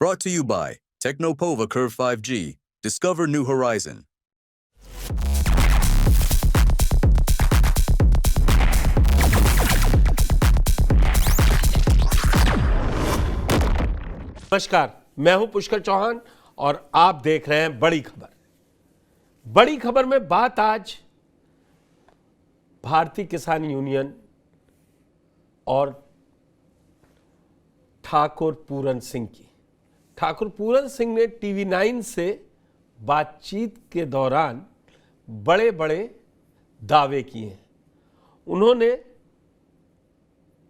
Brought to you by Technopova Curve 5G. Discover new horizon. नमस्कार, मैं हूं पुष्कर चौहान और आप देख रहे हैं बड़ी खबर। बड़ी खबर में बात आज भारतीय किसान यूनियन और ठाकुर पूरन सिंह की। ठाकुर पूरन सिंह ने टीवी 9 से बातचीत के दौरान बड़े बड़े दावे किए हैं। उन्होंने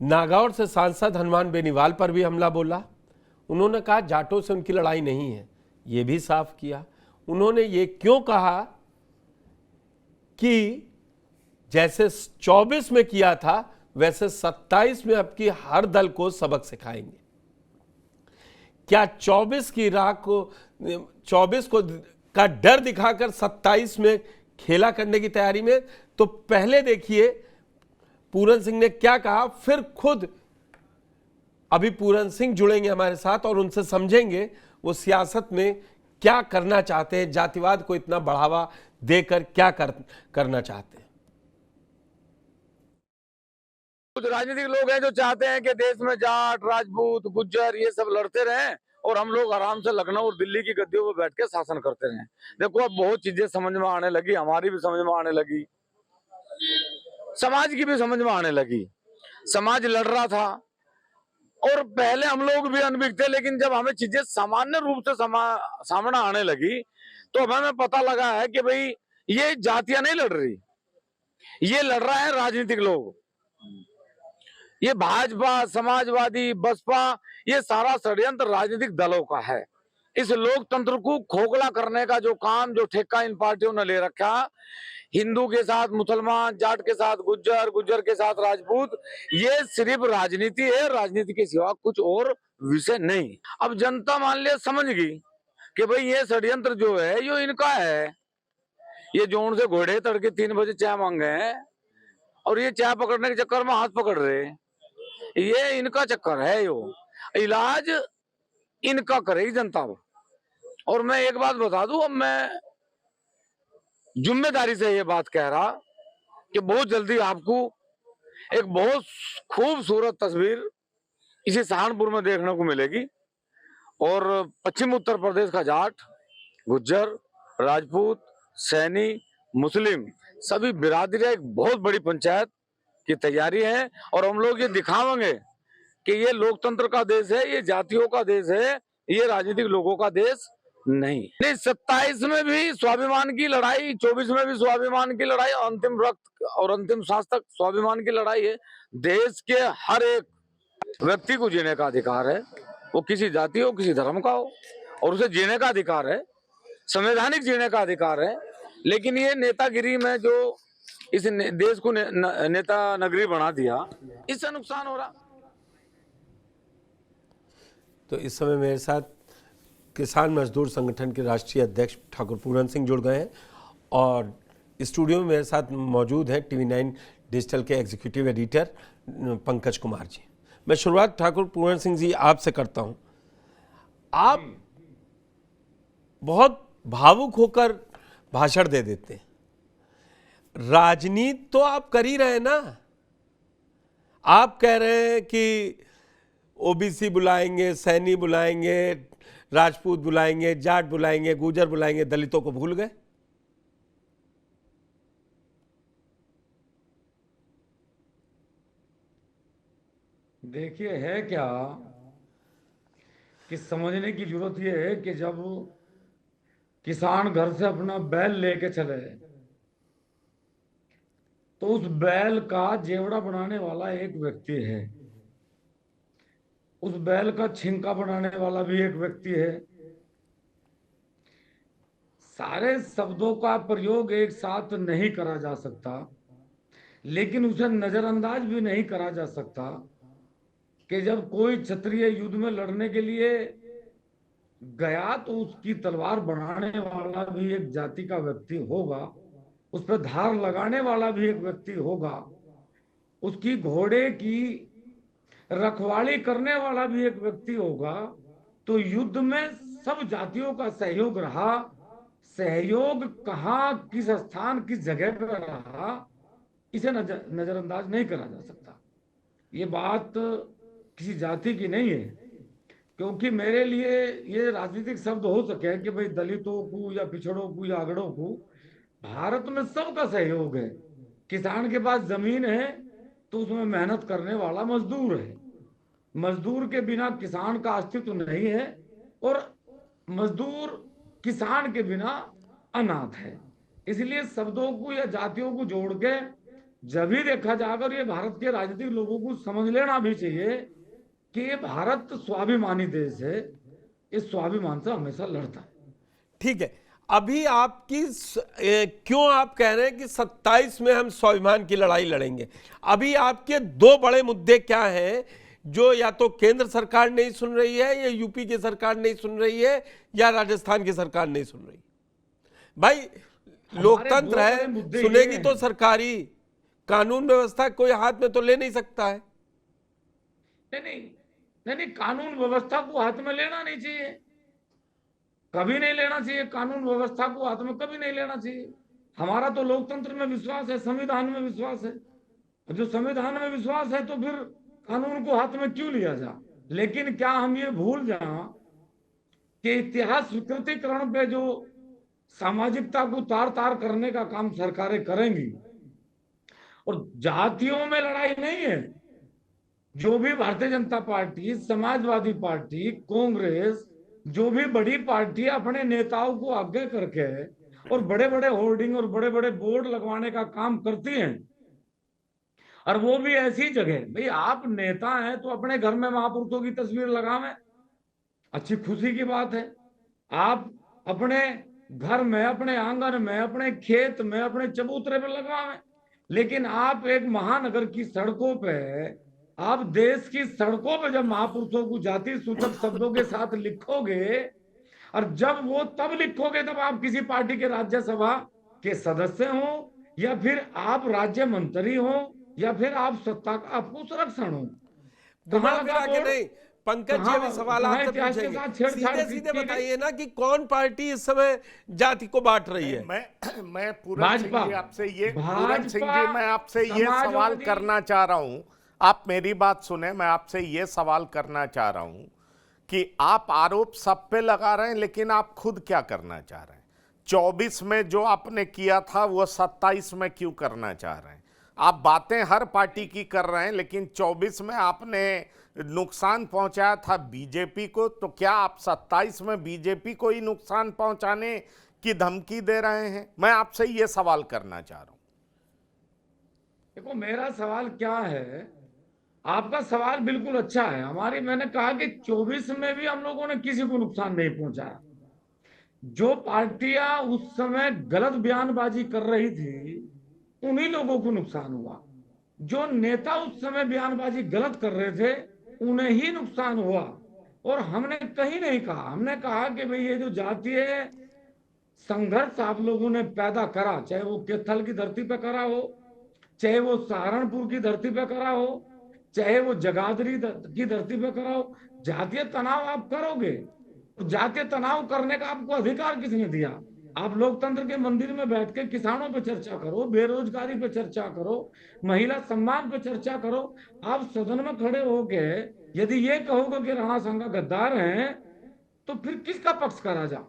नागौर से सांसद हनुमान बेनीवाल पर भी हमला बोला। उन्होंने कहा जाटों से उनकी लड़ाई नहीं है, यह भी साफ किया। उन्होंने ये क्यों कहा कि जैसे 24 में किया था वैसे 27 में अब की हर दल को सबक सिखाएंगे। क्या 24 की राह को 24 को का डर दिखाकर 27 में खेला करने की तैयारी में? तो पहले देखिए पूरन सिंह ने क्या कहा, फिर खुद अभी पूरन सिंह जुड़ेंगे हमारे साथ और उनसे समझेंगे वो सियासत में क्या करना चाहते हैं, जातिवाद को इतना बढ़ावा देकर क्या करना चाहते हैं। कुछ राजनीतिक लोग हैं जो चाहते हैं कि देश में जाट, राजपूत, गुज्जर ये सब लड़ते रहें और हम लोग आराम से लखनऊ और दिल्ली की गद्दियों पर बैठ के शासन करते रहें। देखो अब बहुत चीजें समझ में आने लगी, हमारी भी समझ में आने लगी, समाज की भी समझ में आने लगी। समाज लड़ रहा था और पहले हम लोग भी अनभिज्ञ थे, लेकिन जब हमें चीजें सामान्य रूप से सामने आने लगी तो अब हमें पता लगा है कि भाई ये जातियां नहीं लड़ रही, ये लड़ रहा है राजनीतिक लोग। ये भाजपा, समाजवादी, बसपा, ये सारा षड्यंत्र राजनीतिक दलों का है। इस लोकतंत्र को खोखला करने का जो काम, जो ठेका इन पार्टियों ने ले रखा, हिंदू के साथ मुसलमान, जाट के साथ गुज्जर, गुज्जर के साथ राजपूत, ये सिर्फ राजनीति है, राजनीति के सिवा कुछ और विषय नहीं। अब जनता मान लिया समझ गई कि भाई ये षड्यंत्र जो है ये इनका है। ये जोन से घोड़े तड़के 3 बजे चाय मांगे हैं और ये चाय पकड़ने के चक्कर में हाथ पकड़ रहे, ये इनका चक्कर है। यो इलाज इनका करेगी जनता। और मैं एक बात बता दूं, अब मैं जिम्मेदारी से ये बात कह रहा कि बहुत जल्दी आपको एक बहुत खूबसूरत तस्वीर इसी सहारनपुर में देखने को मिलेगी। और पश्चिम उत्तर प्रदेश का जाट, गुज्जर, राजपूत, सैनी, मुस्लिम सभी बिरादरी एक बहुत बड़ी पंचायत की तैयारी है और हम लोग ये दिखावेंगे कि ये लोकतंत्र का देश है, ये जातियों का देश है, ये राजनीतिक लोगों का देश नहीं। 27 में भी स्वाभिमान की लड़ाई, 24 में भी स्वाभिमान की लड़ाई, अंतिम रक्त और अंतिम सांस तक स्वाभिमान की लड़ाई है। देश के हर एक व्यक्ति को जीने का अधिकार है, वो किसी जाति हो, किसी धर्म का हो, और उसे जीने का अधिकार है, संवैधानिक जीने का अधिकार है। लेकिन ये नेतागिरी में जो इस देश को नेता नगरी बना दिया, इससे नुकसान हो रहा। तो इस समय मेरे साथ किसान मजदूर संगठन के राष्ट्रीय अध्यक्ष ठाकुर पूरन सिंह जुड़ गए हैं और स्टूडियो में मेरे साथ मौजूद हैं टीवी 9 डिजिटल के एग्जीक्यूटिव एडिटर पंकज कुमार जी। मैं शुरुआत ठाकुर पूरन सिंह जी आपसे करता हूं। आप बहुत भावुक होकर भाषण दे देते हैं, राजनीति तो आप कर ही रहे हैं ना। आप कह रहे हैं कि ओबीसी बुलाएंगे, सैनी बुलाएंगे, राजपूत बुलाएंगे, जाट बुलाएंगे, गुर्जर बुलाएंगे, दलितों को भूल गए। देखिए है क्या कि समझने की जरूरत यह है कि जब किसान घर से अपना बैल लेके चले तो उस बैल का जेवड़ा बनाने वाला एक व्यक्ति है, उस बैल का छिंका बनाने वाला भी एक व्यक्ति है। सारे शब्दों का प्रयोग एक साथ नहीं करा जा सकता, लेकिन उसे नजरअंदाज भी नहीं करा जा सकता कि जब कोई क्षत्रिय युद्ध में लड़ने के लिए गया तो उसकी तलवार बनाने वाला भी एक जाति का व्यक्ति होगा, उस पर धार लगाने वाला भी एक व्यक्ति होगा, उसकी घोड़े की रखवाली करने वाला भी एक व्यक्ति होगा, तो युद्ध में सब जातियों का सहयोग रहा। सहयोग कहाँ, किस स्थान, किस जगह पर रहा, इसे नजरअंदाज नहीं करा जा सकता। ये बात किसी जाति की नहीं है, क्योंकि मेरे लिए ये राजनीतिक शब्द हो सके कि भाई दलितों को या पिछड़ों को या अगड़ों को, भारत में सबका सहयोग है। किसान के पास जमीन है तो उसमें मेहनत करने वाला मजदूर है, मजदूर के बिना किसान का अस्तित्व नहीं है, और मजदूर किसान के बिना अनाथ है। इसलिए शब्दों को या जातियों को जोड़ के जब भी देखा जाएगा, और ये भारत के राजनीतिक लोगों को समझ लेना भी चाहिए कि ये भारत स्वाभिमानी देश है, इस स्वाभिमान से हमेशा लड़ता है। ठीक है, अभी आपकी क्यों आप कह रहे हैं कि 27 में हम स्वाभिमान की लड़ाई लड़ेंगे? अभी आपके दो बड़े मुद्दे क्या हैं जो या तो केंद्र सरकार नहीं सुन रही है, या यूपी की सरकार नहीं सुन रही है, या राजस्थान की सरकार नहीं सुन रही? भाई लोकतंत्र है, सुनेगी तो सरकारी कानून व्यवस्था कोई हाथ में तो ले नहीं सकता है। नहीं, कानून व्यवस्था को हाथ में लेना नहीं चाहिए, कभी नहीं लेना चाहिए। कानून व्यवस्था को हाथ में कभी नहीं लेना चाहिए। हमारा तो लोकतंत्र में विश्वास है, संविधान में विश्वास है। जो संविधान में विश्वास है तो फिर कानून को हाथ में क्यों लिया जा? लेकिन क्या हम ये भूल जाएं कि इतिहास विकृतीकरण पे जो सामाजिकता को तार तार करने का काम सरकारें करेंगी, और जातियों में लड़ाई नहीं है। जो भी भारतीय जनता पार्टी, समाजवादी पार्टी, कांग्रेस, जो भी बड़ी पार्टी अपने नेताओं को आगे करके और बड़े बड़े होर्डिंग और बड़े बड़े बोर्ड लगवाने का काम करती हैं, और वो भी ऐसी जगह, भाई आप नेता हैं तो अपने घर में महापुरुषों की तस्वीर लगावें, अच्छी खुशी की बात है। आप अपने घर में, अपने आंगन में, अपने खेत में, अपने चबूतरे पे लगवावें। लेकिन आप एक महानगर की सड़कों पे, आप देश की सड़कों पे जब महापुरुषों को जाति सूचक शब्दों के साथ लिखोगे, और जब वो तब लिखोगे तब आप किसी पार्टी के राज्यसभा के सदस्य हो, या फिर आप राज्य मंत्री हो, या फिर आप सत्ता का आपको संरक्षण हो। घुमा फिरा के नहीं, पंकज जी अभी सवाल आपसे पूछेंगे, सीधे सीधे बताइए ना कि कौन पार्टी इस समय जाति को बांट रही है? मैं पूरन सिंह जी आपसे ये सवाल करना चाह रहा हूं, आप मेरी बात सुने, मैं आपसे ये सवाल करना चाह रहा हूं कि आप आरोप सब पे लगा रहे हैं, लेकिन आप खुद क्या करना चाह रहे हैं? 24 में जो आपने किया था वो 27 में क्यों करना चाह रहे हैं? आप बातें हर पार्टी की कर रहे हैं, लेकिन 24 में आपने नुकसान पहुंचाया था बीजेपी को, तो क्या आप 27 में बीजेपी को ही नुकसान पहुंचाने की धमकी दे रहे हैं? मैं आपसे ये सवाल करना चाह रहा हूं। देखो, मेरा सवाल क्या है, आपका सवाल बिल्कुल अच्छा है। मैंने कहा कि 24 में भी हम लोगों ने किसी को नुकसान नहीं पहुंचाया। जो पार्टियां उस समय गलत बयानबाजी कर रही थी उन्हीं लोगों को नुकसान हुआ। जो नेता उस समय बयानबाजी गलत कर रहे थे उन्हें ही नुकसान हुआ। और हमने कहीं नहीं कहा, हमने कहा कि भाई ये जो जातीय संघर्ष आप लोगों ने पैदा करा, चाहे वो कैथल की धरती पे करा हो, चाहे वो सहारनपुर की धरती पे करा हो, चाहे वो जगाधरी की धरती पे करा हो, जातीय तनाव आप करोगे। तो जातीय तनाव करने का आपको अधिकार किसने दिया? आप लोकतंत्र के मंदिर में बैठ के किसानों पे चर्चा करो, बेरोजगारी पे चर्चा करो, महिला सम्मान पे चर्चा करो। आप सदन में खड़े होके यदि ये कहोगे कि राणा सांगा गद्दार हैं, तो फिर किसका पक्ष करा जा?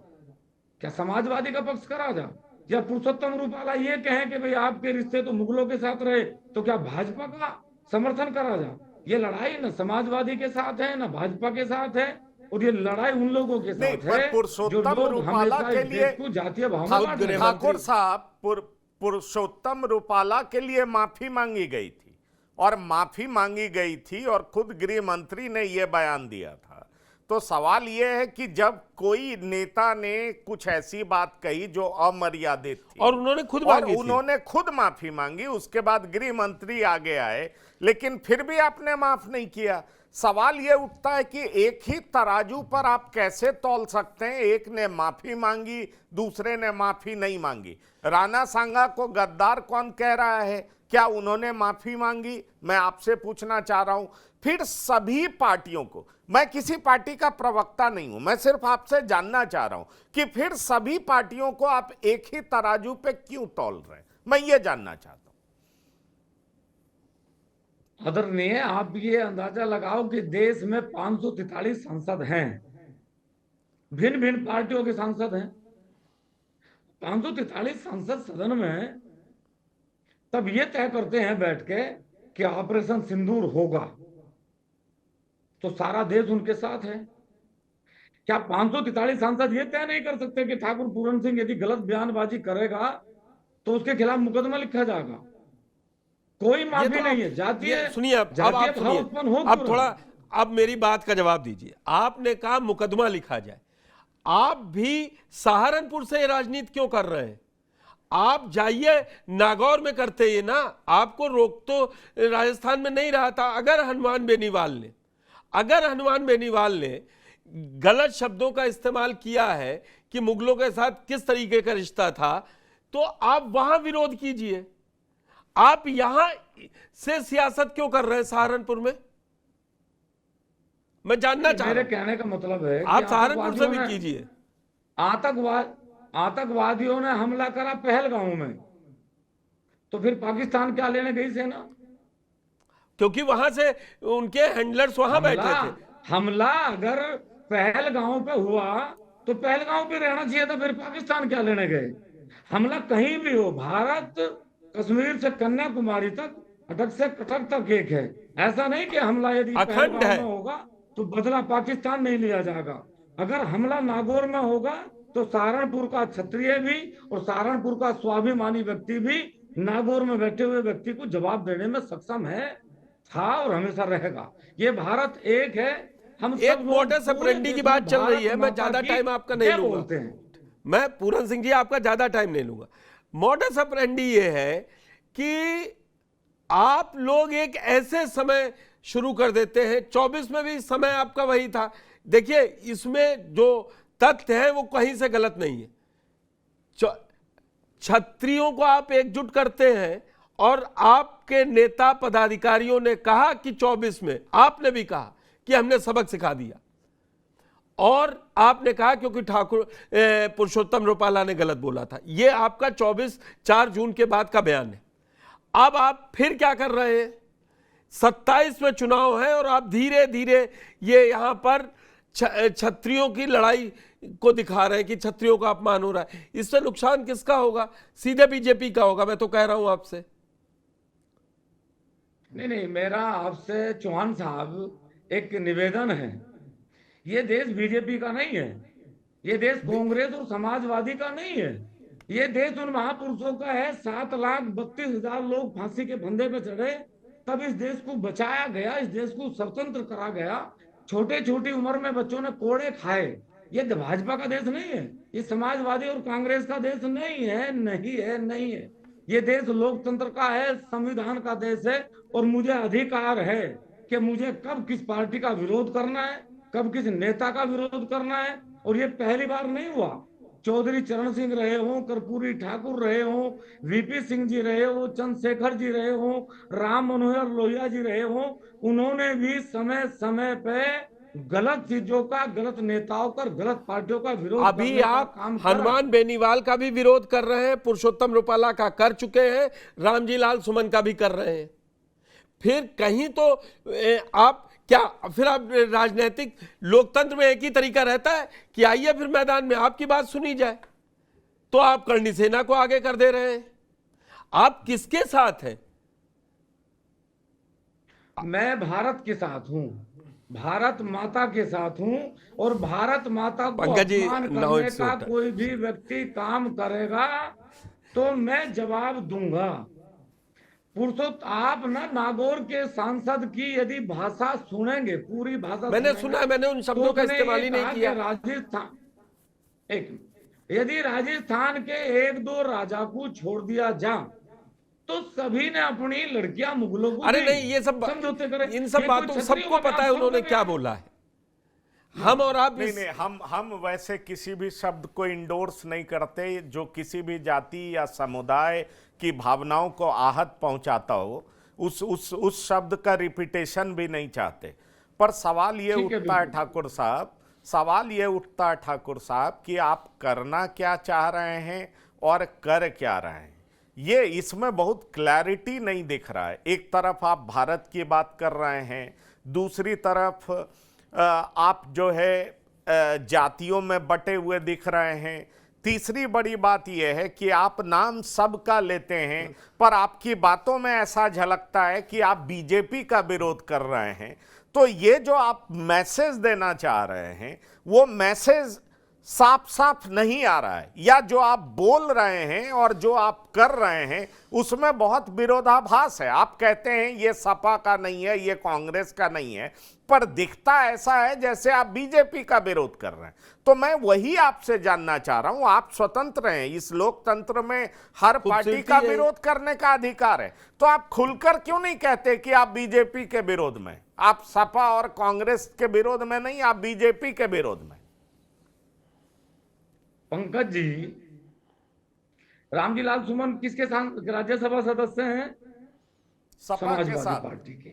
क्या समाजवादी का पक्ष करा जा? या पुरुषोत्तम रूपाला ये कहें कि भाई आपके रिश्ते तो मुगलों के साथ रहे, तो क्या भाजपा का समर्थन करा जा? ये लड़ाई न समाजवादी के साथ है, न भाजपा के साथ है, और ये लड़ाई उन लोगों के साथ है पुरुषोत्तम रूपाला के लिए जातीय ठाकुर साहब, पुरुषोत्तम रूपाला के लिए माफी मांगी गई थी, और माफी मांगी गई थी और खुद गृह मंत्री ने यह बयान दिया था। तो सवाल यह है कि जब कोई नेता ने कुछ ऐसी बात कही जो अमर्यादित थी, और उन्होंने खुद माफी मांगी, उसके बाद गृह मंत्री आगे आए, लेकिन फिर भी आपने माफ नहीं किया। सवाल यह उठता है कि एक ही तराजू पर आप कैसे तौल सकते हैं? एक ने माफी मांगी, दूसरे ने माफी नहीं मांगी। राणा सांगा को गद्दार कौन कह रहा है? क्या उन्होंने माफी मांगी? मैं आपसे पूछना चाह रहा हूं। फिर सभी पार्टियों को, मैं किसी पार्टी का प्रवक्ता नहीं हूं, मैं सिर्फ आपसे जानना चाह रहा हूं कि फिर सभी पार्टियों को आप एक ही तराजू पे क्यों तौल रहे हैं, मैं ये जानना चाहता हूं। आदरणीय, आप ये अंदाजा लगाओ कि देश में 543 सांसद हैं, भिन्न भिन्न पार्टियों के सांसद हैं। 543 सांसद सदन में तब ये तय करते हैं बैठ के कि ऑपरेशन सिंदूर होगा, तो सारा देश उनके साथ है। क्या 543 सांसद ये तय नहीं कर सकते कि ठाकुर पूरन सिंह यदि गलत बयानबाजी करेगा तो उसके खिलाफ मुकदमा लिखा जाएगा? कोई माफी नहीं है। जातीय सुनिए, अब आप सुनिए, अब थोड़ा अब मेरी बात का जवाब दीजिए। आपने कहा मुकदमा लिखा जाए, आप भी सहारनपुर से राजनीति क्यों कर रहे हैं? आप जाइए नागौर में करते ये ना, आपको रोक तो राजस्थान में नहीं रहा था। अगर हनुमान बेनीवाल ने गलत शब्दों का इस्तेमाल किया है कि मुगलों के साथ किस तरीके का रिश्ता था, तो आप वहां विरोध कीजिए। आप यहां से सियासत क्यों कर रहे हैं सहारनपुर में? मैं जानना चाह रहा हूं। मेरे कहने का मतलब है आप सहारनपुर से भी कीजिए। आतंकवादियों ने हमला करा पहलगांव में, तो फिर पाकिस्तान क्या लेने गई सेना? क्योंकि वहां से उनके हैंडलर्स वहां बैठे थे। हमला अगर पहलगांव पे हुआ तो पहलगांव पे रहना चाहिए था, फिर पाकिस्तान क्या लेने गए? हमला कहीं भी हो, भारत कश्मीर से कन्याकुमारी तक, अटक से कटक तक एक है। ऐसा नहीं कि हमला यदि अखंड है, होगा तो बदला पाकिस्तान नहीं लिया जाएगा। अगर हमला नागौर में होगा तो सहारनपुर का क्षत्रिय भी और सहारनपुर का स्वाभिमानी व्यक्ति भी नागौर में बैठे हुए व्यक्ति को जवाब देने में सक्षम है, था और हमेशा रहेगा। ये भारत एक है। हम एक मोडस ऑपरेंडी की बात चल रही है। मैं ज्यादा टाइम आपका नहीं लूंगा, मैं पूरन सिंह जी आपका ज्यादा टाइम नहीं लूंगा। मोडस ऑपरेंडी ये है कि आप लोग एक ऐसे समय शुरू कर देते हैं, 24 में भी समय आपका वही था। देखिए, इसमें जो तथ्य है वो कहीं से गलत नहीं है। क्षत्रियों को आप एकजुट करते हैं और आपके नेता पदाधिकारियों ने कहा कि 24 में आपने भी कहा कि हमने सबक सिखा दिया, और आपने कहा क्योंकि ठाकुर पुरुषोत्तम रूपाला ने गलत बोला था। यह आपका 4 जून के बाद का बयान है। अब आप फिर क्या कर रहे हैं? 27 में चुनाव है और आप धीरे धीरे ये यहां पर क्षत्रियों की लड़ाई को दिखा रहे हैं कि क्षत्रियों का अपमान हो रहा है। इससे नुकसान किसका होगा? सीधे बीजेपी का होगा। मैं तो कह रहा हूं आपसे। नहीं, मेरा आपसे चौहान साहब एक निवेदन है। ये देश बीजेपी का नहीं है, ये देश कांग्रेस और समाजवादी का नहीं है। ये देश उन महापुरुषों का है। 7,32,000 लोग फांसी के फंदे पे चढ़े, तब इस देश को बचाया गया, इस देश को स्वतंत्र करा गया। छोटे छोटी उम्र में बच्चों ने कोड़े खाए। ये भाजपा का देश नहीं है, ये समाजवादी और कांग्रेस का देश नहीं है, नहीं है, नहीं है। ये देश लोकतंत्र का है, संविधान का देश है, और मुझे अधिकार है कि मुझे कब किस पार्टी का विरोध करना है, कब किस नेता का विरोध करना है। और ये पहली बार नहीं हुआ। चौधरी चरण सिंह रहे हो, कर्पूरी ठाकुर रहे हो, वीपी सिंह जी रहे हो, चंद्रशेखर जी रहे हो, राम मनोहर लोहिया जी रहे हो, उन्होंने भी समय समय पे गलत चीजों का, गलत नेताओं का, गलत पार्टियों का विरोध। अभी आप हनुमान बेनीवाल का भी विरोध कर रहे हैं, पुरुषोत्तम रूपाला का कर चुके हैं, रामजी लाल सुमन का भी कर रहे हैं। फिर कहीं तो आप क्या, फिर आप राजनीतिक लोकतंत्र में एक ही तरीका रहता है कि आइए फिर मैदान में आपकी बात सुनी जाए, तो आप करणी सेना को आगे कर दे रहे हैं। आप किसके साथ हैं? मैं भारत के साथ हूं, भारत माता के साथ हूं, और भारत माता को अपमान करने का कोई भी व्यक्ति काम करेगा तो मैं जवाब दूंगा। पुरुषोत्तम, आप ना नागौर के सांसद की यदि भाषा सुनेंगे, पूरी भाषा मैंने सुना, मैंने उन शब्दों का इस्तेमाल ही नहीं किया। राजस्थान, यदि राजस्थान के 1-2 राजा को छोड़ दिया जा तो सभी ने अपनी लड़कियां मुगलों को, अरे नहीं, ये सब समझौते करें। इन सब बातों सबको पता है उन्होंने क्या बोला है। हम और आप नहीं, हम वैसे किसी भी शब्द को इंडोर्स नहीं करते जो किसी भी जाति या समुदाय की भावनाओं को आहत पहुंचाता हो। उस शब्द का रिपीटेशन भी नहीं चाहते। पर सवाल ये ठीक है, उठता है बिल्कुल। ठाकुर साहब, सवाल ये उठता है ठाकुर साहब कि आप करना क्या चाह रहे हैं और कर क्या रहे हैं, ये इसमें बहुत क्लैरिटी नहीं दिख रहा है। एक तरफ आप भारत की बात कर रहे हैं, दूसरी तरफ आप जो है जातियों में बटे हुए दिख रहे हैं, तीसरी बड़ी बात यह है कि आप नाम सबका लेते हैं पर आपकी बातों में ऐसा झलकता है कि आप बीजेपी का विरोध कर रहे हैं। तो ये जो आप मैसेज देना चाह रहे हैं वो मैसेज साफ साफ नहीं आ रहा है, या जो आप बोल रहे हैं और जो आप कर रहे हैं उसमें बहुत विरोधाभास है। आप कहते हैं ये सपा का नहीं है, ये कांग्रेस का नहीं है, पर दिखता ऐसा है जैसे आप बीजेपी का विरोध कर रहे हैं। तो मैं वही आपसे जानना चाह रहा हूं, आप स्वतंत्र हैं, इस लोकतंत्र में हर पार्टी का विरोध करने का अधिकार है, तो आप खुलकर क्यों नहीं कहते कि आप बीजेपी के विरोध में, आप सपा और कांग्रेस के विरोध में नहीं, आप बीजेपी के विरोध में? पंकज जी, रामजी लाल सुमन किसके राज्यसभा सदस्य हैं? सपा के समाजवादी साथ। पार्टी के।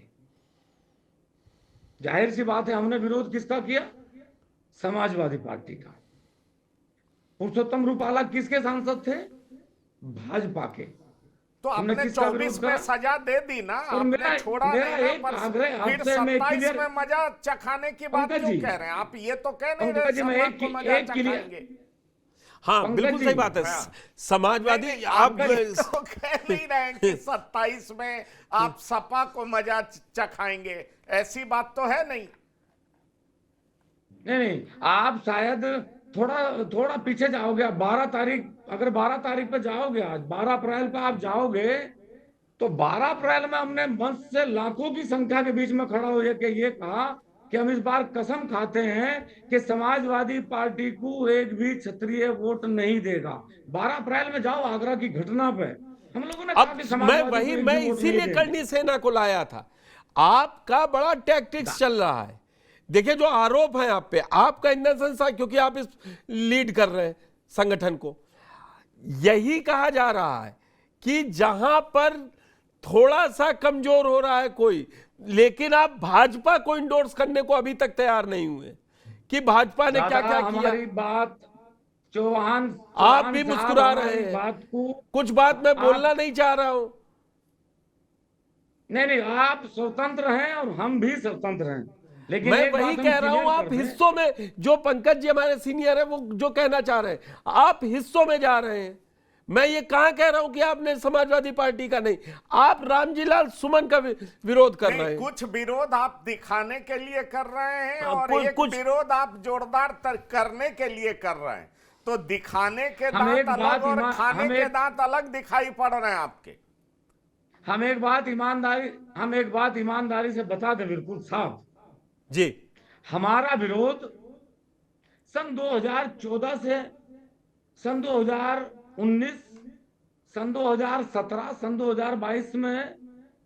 जाहिर सी बात है, हमने विरोध किसका किया? समाजवादी पार्टी का। पुरुषोत्तम रूपाला किसके सांसद थे? भाजपा के। तो हमने आपने किसका 24 विरोध में करा? सजा दे दी ना, और आपने मेरा छोड़ा नहीं ना, एक पर आग्रह फिर आपसे मैं 27 क्लियर, में मजा चखाने की बात पंकज क्यों जी, कह रहे हैं? आप ये तो कह नहीं रहे पंकज जी, मैं सपा को मजा एक क्लियर, चखाएंगे। हाँ पंकज बिल्कुल जी, सही बात है। हाँ। समाजवादी नहीं, आप तो कह नहीं रहे हैं कि 27 में आप सपा को मजा चखाएंगे, ऐसी बात तो है नहीं। नहीं, आप शायद थोड़ा पीछे जाओगे। आप 12 तारीख, अगर 12 तारीख पे जाओगे, आज 12 अप्रैल पे आप जाओगे, तो 12 अप्रैल में हमने मंच से लाखों की संख्या के बीच में खड़ा हो के ये कहा कि हम इस बार कसम खाते हैं कि समाजवादी पार्टी को एक भी क्षत्रिय वोट नहीं देगा। 12 अप्रैल में जाओ, आगरा की घटना पे हम लोगों ने कहा अब कि मैं समाजवादी को वही एक मैं भी वोट इसीलिए नहीं देंगे। करनी सेना को लाया था। आपका बड़ा टैक्टिक्स चल रहा है। देखिए जो आरोप है आप पे, आपका इंधन संस्था, क्योंकि आप इस लीड कर रहे हैं संगठन को, यही कहा जा रहा है कि जहां पर थोड़ा सा कमजोर हो रहा है कोई, लेकिन आप भाजपा को इंडोर्स करने को अभी तक तैयार नहीं हुए कि भाजपा ने क्या क्या किया। हमारी बात चौहान आप भी साहब मुस्कुरा हमारी रहे हैं। बात को, कुछ बात मैं बोलना नहीं चाह रहा हूं। नहीं, आप स्वतंत्र हैं और हम भी स्वतंत्र हैं, लेकिन मैं एक वही बात हम कह रहा हूं, क्लियर आप कर दें। हिस्सों में, जो पंकज जी हमारे सीनियर है वो जो कहना चाह रहे हैं, आप हिस्सों में जा रहे हैं। मैं ये कहां कह रहा हूं कि आपने समाजवादी पार्टी का नहीं, आप रामजी लाल सुमन का विरोध कर रहे हैं। कुछ विरोध आप दिखाने के लिए कर रहे हैं और एक कुछ विरोध आप जोरदार करने के लिए कर रहे हैं। तो दिखाने के हम एक दांत बात अलग और खाने हम के एक- दांत अलग दिखाई पड़ रहे हैं आपके। हम एक बात ईमानदारी से बता दें, बिल्कुल साफ। जी, हमारा विरोध सन 2014 से सन 2019, सन 2017, सन 2022 में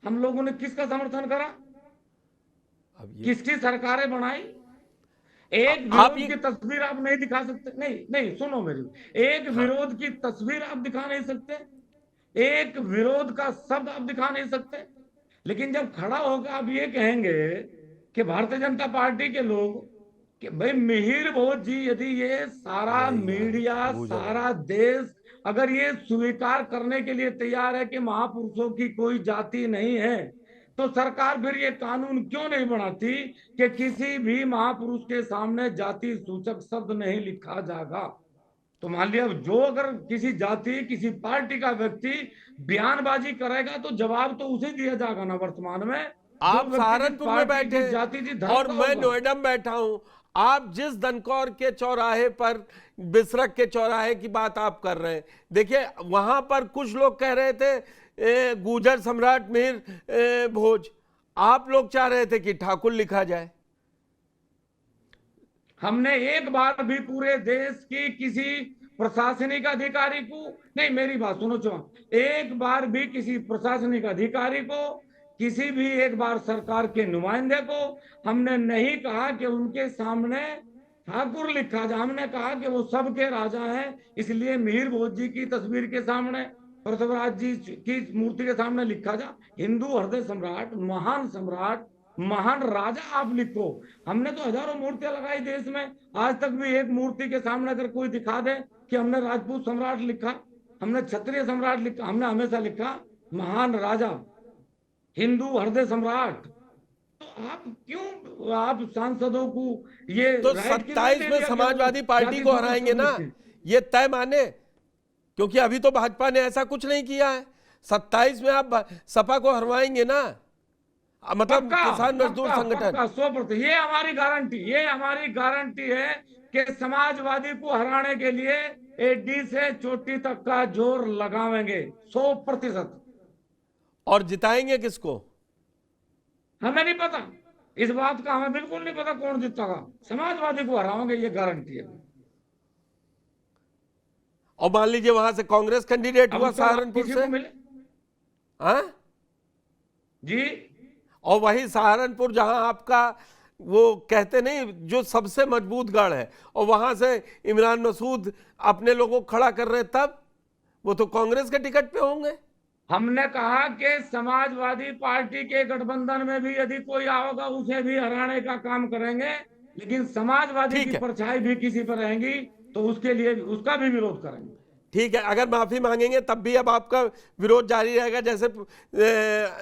हम लोगों ने किसका समर्थन करा? अब ये किसकी सरकारें बनाई? एक आप विरोध ये- की तस्वीर आप नहीं दिखा सकते। नहीं, सुनो मेरी, एक विरोध की तस्वीर आप दिखा नहीं सकते, एक विरोध का शब्द आप दिखा नहीं सकते। लेकिन जब खड़ा होकर आप ये कहेंगे कि भारतीय जनता पार्टी के लोग, कि भाई मिहिर भोज जी, यदि ये सारा मीडिया, सारा देश अगर ये स्वीकार करने के लिए तैयार है कि महापुरुषों की कोई जाति नहीं है, तो सरकार फिर ये कानून क्यों नहीं बनाती कि किसी भी महापुरुष के सामने जाति सूचक शब्द नहीं लिखा जाएगा? तो मान लिया, जो अगर किसी जाति, किसी पार्टी का व्यक्ति बयानबाजी करेगा तो जवाब तो उसे दिया जाएगा ना। वर्तमान में आप सहारनपुर में बैठे जाति थी, धर्म और का मैं होगा। नोएडा में बैठा हूं। आप जिस दनकौर के चौराहे पर, बिसरक के चौराहे की बात आप कर रहे हैं, देखिए वहां पर कुछ लोग कह रहे थे गुर्जर सम्राट मिहिर भोज, आप लोग चाह रहे थे कि ठाकुर लिखा जाए। हमने एक बार भी पूरे देश की किसी प्रशासनिक अधिकारी को, नहीं मेरी बात सुनो चौहान, एक बार भी किसी प्रशासनिक अधिकारी को, किसी भी एक बार सरकार के नुमाइंदे को हमने नहीं कहा कि उनके सामने ठाकुर लिखा जाए। हमने कहा कि वो सबके राजा हैं, इसलिए मिहिर भोज जी की तस्वीर के सामने पृथ्वीराज जी की मूर्ति के सामने लिखा जा, हिंदू हृदय सम्राट, महान राजा आप लिखो। हमने तो हजारों मूर्तियां लगाई देश में, आज तक भी एक मूर्ति के सामने अगर कोई दिखा दे कि हमने राजपूत सम्राट लिखा, हमने क्षत्रिय सम्राट लिखा, हमने हमेशा लिखा महान राजा, हिंदू हृदय सम्राट। तो आप क्यों, आप सांसदों को ये तो राइट किसने 27 दे में दिया कि समाजवादी वो पार्टी जाति को सूची हराएंगे ना, लिखें? ये तय माने, क्योंकि अभी तो भाजपा ने ऐसा कुछ नहीं किया है। 27 में आप सपा को हरवाएंगे ना, मतलब किसान मजदूर संगठन। 100%, ये हमारी गारंटी है कि समाजवादी को हराने के लिए एडी से चोटी तक का जोर लगावेंगे 100%। और जिताएंगे किसको? हमें नहीं पता, इस बात का हमें बिल्कुल नहीं पता कौन जीतेगा, समाजवादी को हराएंगे, ये गारंटी है। और मान लीजिए वहां से कांग्रेस कैंडिडेट हुआ सहारनपुर किसी से, को मिले हाँ जी, और वही सहारनपुर जहां आपका वो कहते नहीं जो सबसे मजबूत गढ़ है, और वहां से इमरान मसूद अपने लोगों को खड़ा कर रहे, तब वो तो कांग्रेस के टिकट पे होंगे। हमने कहा कि समाजवादी पार्टी के गठबंधन में भी यदि कोई आओगा उसे भी हराने का काम करेंगे, लेकिन समाजवादी ठीक की है। परछाई भी किसी पर रहेगी तो उसके लिए उसका भी विरोध करेंगे। ठीक है, अगर माफी मांगेंगे तब भी अब आपका विरोध जारी रहेगा। जैसे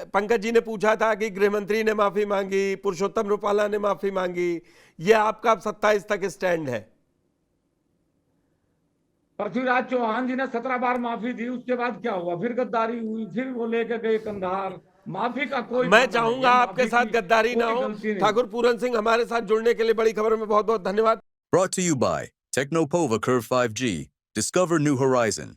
पंकज जी ने पूछा था कि गृह मंत्री ने माफी मांगी, पुरुषोत्तम रूपाला ने माफी मांगी, ये आपका अब 27 तक स्टैंड है। पृथ्वीराज चौहान जी ने 17 बार माफी दी, उसके बाद क्या हुआ? फिर गद्दारी हुई, फिर वो लेके गए कंधार। माफी का कोई, मैं चाहूंगा आपके साथ गद्दारी ना हो। गलती नहीं। ठाकुर पूरन सिंह हमारे साथ जुड़ने के लिए बड़ी खबर में बहुत बहुत धन्यवाद। Brought to you by Technopova Curve 5G. Discover new horizon.